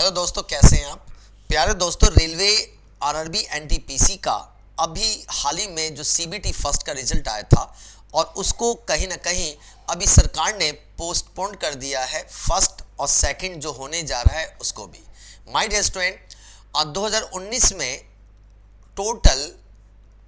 Hello दोस्तों, कैसे हैं आप? प्यारे दोस्तों, रेलवे आरआरबी एनटीपीसी का अभी हाल ही में जो सीबीटी फर्स्ट का रिजल्ट आया था और उसको कहीं ना कहीं अभी सरकार ने पोस्टपोन कर दिया है। फर्स्ट और सेकंड जो होने जा रहा है उसको भी। माय डियर स्टूडेंट, 2019 में टोटल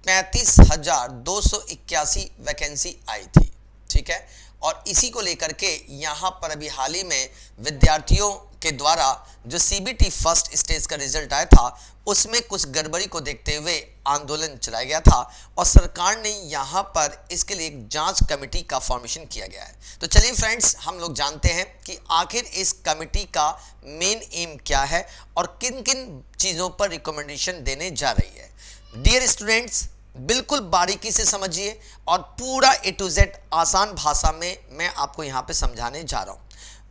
35,281 वैकेंसी आई थी। ठीक है, और इसी को लेकर के यहाँ पर अभी हाल ही में विद्यार्थियों के द्वारा जो सीबीटी फर्स्ट स्टेज का रिजल्ट आया था उसमें कुछ गड़बड़ी को देखते हुए आंदोलन चलाया गया था और सरकार ने यहाँ पर इसके लिए एक जांच कमेटी का फॉर्मेशन किया गया है। तो चलिए फ्रेंड्स, हम लोग जानते हैं कि आखिर इस कमेटी का मेन एम क्या है और किन किन चीज़ों पर रिकमेंडेशन देने जा रही है। डियर स्टूडेंट्स, बिल्कुल बारीकी से समझिए और पूरा ए टू जेड आसान भाषा में मैं आपको यहाँ पे समझाने जा रहा हूँ।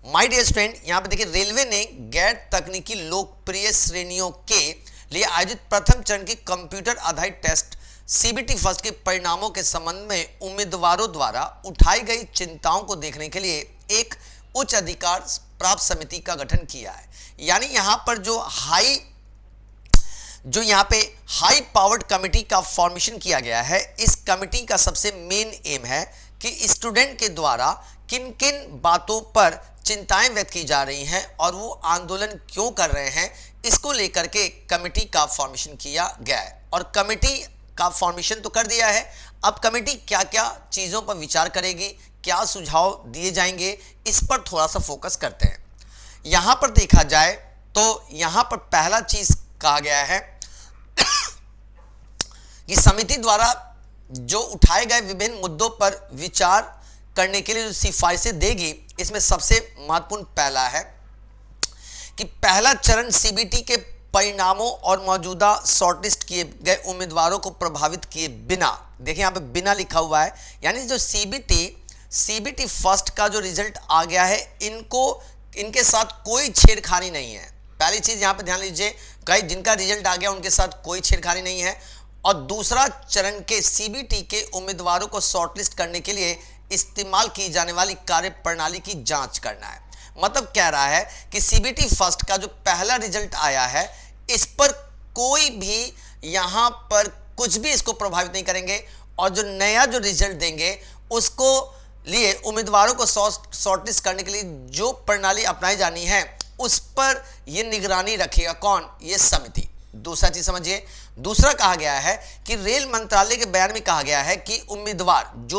माय डियर स्टूडेंट, यहाँ पे देखिए, रेलवे ने गैर तकनीकी लोकप्रिय श्रेणियों के लिए आयोजित प्रथम चरण की कंप्यूटर आधारित टेस्ट सीबीटी फर्स्ट के परिणामों के संबंध में उम्मीदवारों द्वारा उठाई गई चिंताओं को देखने के लिए एक उच्च अधिकार प्राप्त समिति का गठन किया है। यानी यहाँ पर जो यहाँ पे हाई पावर्ड कमेटी का फॉर्मेशन किया गया है। इस कमेटी का सबसे मेन एम है कि स्टूडेंट के द्वारा किन किन बातों पर चिंताएं व्यक्त की जा रही हैं और वो आंदोलन क्यों कर रहे हैं, इसको लेकर के कमेटी का फॉर्मेशन किया गया है। और कमेटी का फॉर्मेशन तो कर दिया है, अब कमेटी क्या क्या चीज़ों पर विचार करेगी, क्या सुझाव दिए जाएंगे, इस पर थोड़ा सा फोकस करते हैं। यहाँ पर देखा जाए तो यहाँ पर पहला चीज़ कहा गया है कि समिति द्वारा जो उठाए गए विभिन्न मुद्दों पर विचार करने के लिए जो सिफारिशें देगी, इसमें सबसे महत्वपूर्ण पहला है कि पहला चरण सीबीटी के परिणामों और मौजूदा शॉर्टलिस्ट किए गए उम्मीदवारों को प्रभावित किए बिना, देखिए यहाँ पे बिना लिखा हुआ है, यानी जो सीबीटी फर्स्ट का जो रिजल्ट आ गया है इनके साथ कोई छेड़खानी नहीं है। पहली चीज यहाँ पे ध्यान लीजिए, कई जिनका रिजल्ट आ गया उनके साथ कोई छेड़खानी नहीं है। और दूसरा चरण के सीबीटी के उम्मीदवारों को शॉर्टलिस्ट करने के लिए इस्तेमाल की जाने वाली कार्य प्रणाली की जांच करना है। मतलब कह रहा है कि सीबीटी फर्स्ट का जो पहला रिजल्ट आया है इस पर कोई भी यहाँ पर कुछ भी इसको प्रभावित नहीं करेंगे और जो नया जो रिजल्ट देंगे उसको लिए उम्मीदवारों को शॉर्टलिस्ट करने के लिए जो प्रणाली अपनाई जानी है उस पर यह निगरानी रखेगा कौन? ये समिति। दूसरा चीज समझिए, दूसरा कहा गया है कि रेल मंत्रालय के बयान में कहा गया है कि जो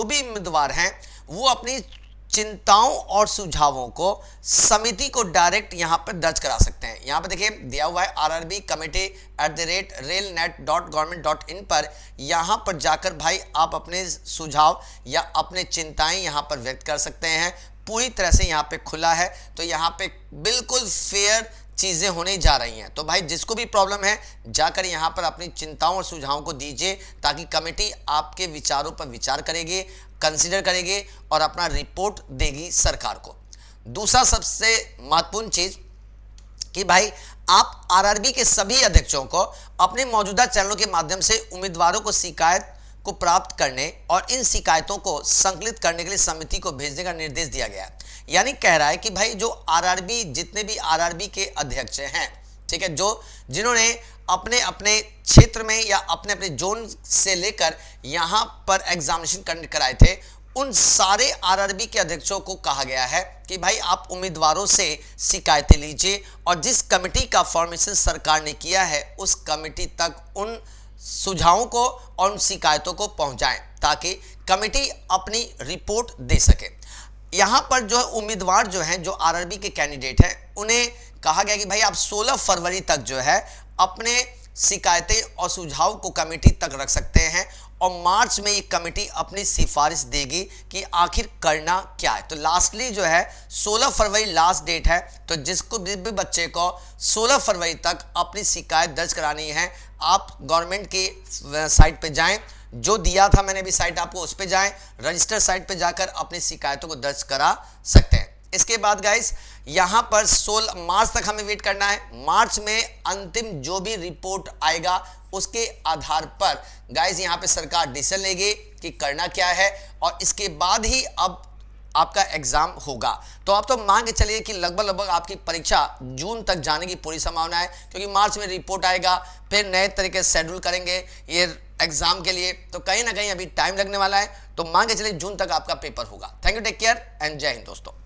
भी उम्मीदवार हैं वो अपनी चिंताओं और सुझावों को समिति को डायरेक्ट यहां पर दर्ज करा सकते हैं। यहां पर देखिए दिया हुआ है rrbcommittee@railnet.government.in पर। यहां पर जाकर भाई आप अपने सुझाव या अपने चिंताएं यहां पर व्यक्त कर सकते हैं। पूरी तरह से यहाँ पे खुला है, तो यहाँ पे बिल्कुल फेयर चीज़ें होने जा रही हैं। तो भाई जिसको भी प्रॉब्लम है जाकर यहाँ पर अपनी चिंताओं और सुझावों को दीजिए ताकि कमेटी आपके विचारों पर विचार करेगी, कंसीडर करेगी और अपना रिपोर्ट देगी सरकार को। दूसरा सबसे महत्वपूर्ण चीज़ कि भाई आप आरआरबी के सभी अध्यक्षों को अपने मौजूदा चैनलों के माध्यम से उम्मीदवारों को शिकायत को प्राप्त करने और इन शिकायतों को संकलित करने के लिए समिति को भेजने का निर्देश दिया गया है। यानी कह रहा है कि भाई जो आरआरबी जितने भी आरआरबी के अध्यक्ष हैं, ठीक है, जिन्होंने अपने अपने क्षेत्र में या अपने अपने जोन से लेकर यहाँ पर एग्जामिनेशन कराए थे, उन सारे आरआरबी के अध्यक्षों को कहा गया है कि भाई आप उम्मीदवारों से शिकायतें लीजिए और जिस कमेटी का फॉर्मेशन सरकार ने किया है उस कमेटी तक उन सुझावों को और उन शिकायतों को पहुंचाएं ताकि कमेटी अपनी रिपोर्ट दे सके। यहां पर जो है उम्मीदवार जो हैं, जो आरआरबी के कैंडिडेट हैं, उन्हें कहा गया कि भाई आप 16 फरवरी तक जो है अपने शिकायतें और सुझाव को कमेटी तक रख सकते हैं और मार्च में ये कमेटी अपनी सिफारिश देगी कि आखिर करना क्या है। तो लास्टली जो है 16 फरवरी लास्ट डेट है, तो जिसको भी बच्चे को 16 फरवरी तक अपनी शिकायत दर्ज करानी है, आप गवर्नमेंट की साइट पे जाएं, जो दिया था मैंने भी साइट आपको, उस पे जाएं, रजिस्टर साइट पे जाकर अपनी शिकायतों को दर्ज करा सकते हैं। इसके बाद गाइस यहां पर 16 मार्च तक हमें वेट करना है। मार्च में अंतिम जो भी रिपोर्ट आएगा उसके आधार पर गाइस यहां पे सरकार डिसीजन लेगी कि करना क्या है और इसके बाद ही अब आपका एग्जाम होगा। तो आप तो मान के चलिए कि लगभग आपकी परीक्षा जून तक जाने की पूरी संभावना है, क्योंकि मार्च में रिपोर्ट आएगा, फिर नए तरीके से शेड्यूल करेंगे ये एग्जाम के लिए, तो कहीं ना कहीं अभी टाइम लगने वाला है। तो मान के चलिए जून तक आपका पेपर होगा। Thank you, take care and Jai Hind दोस्तों।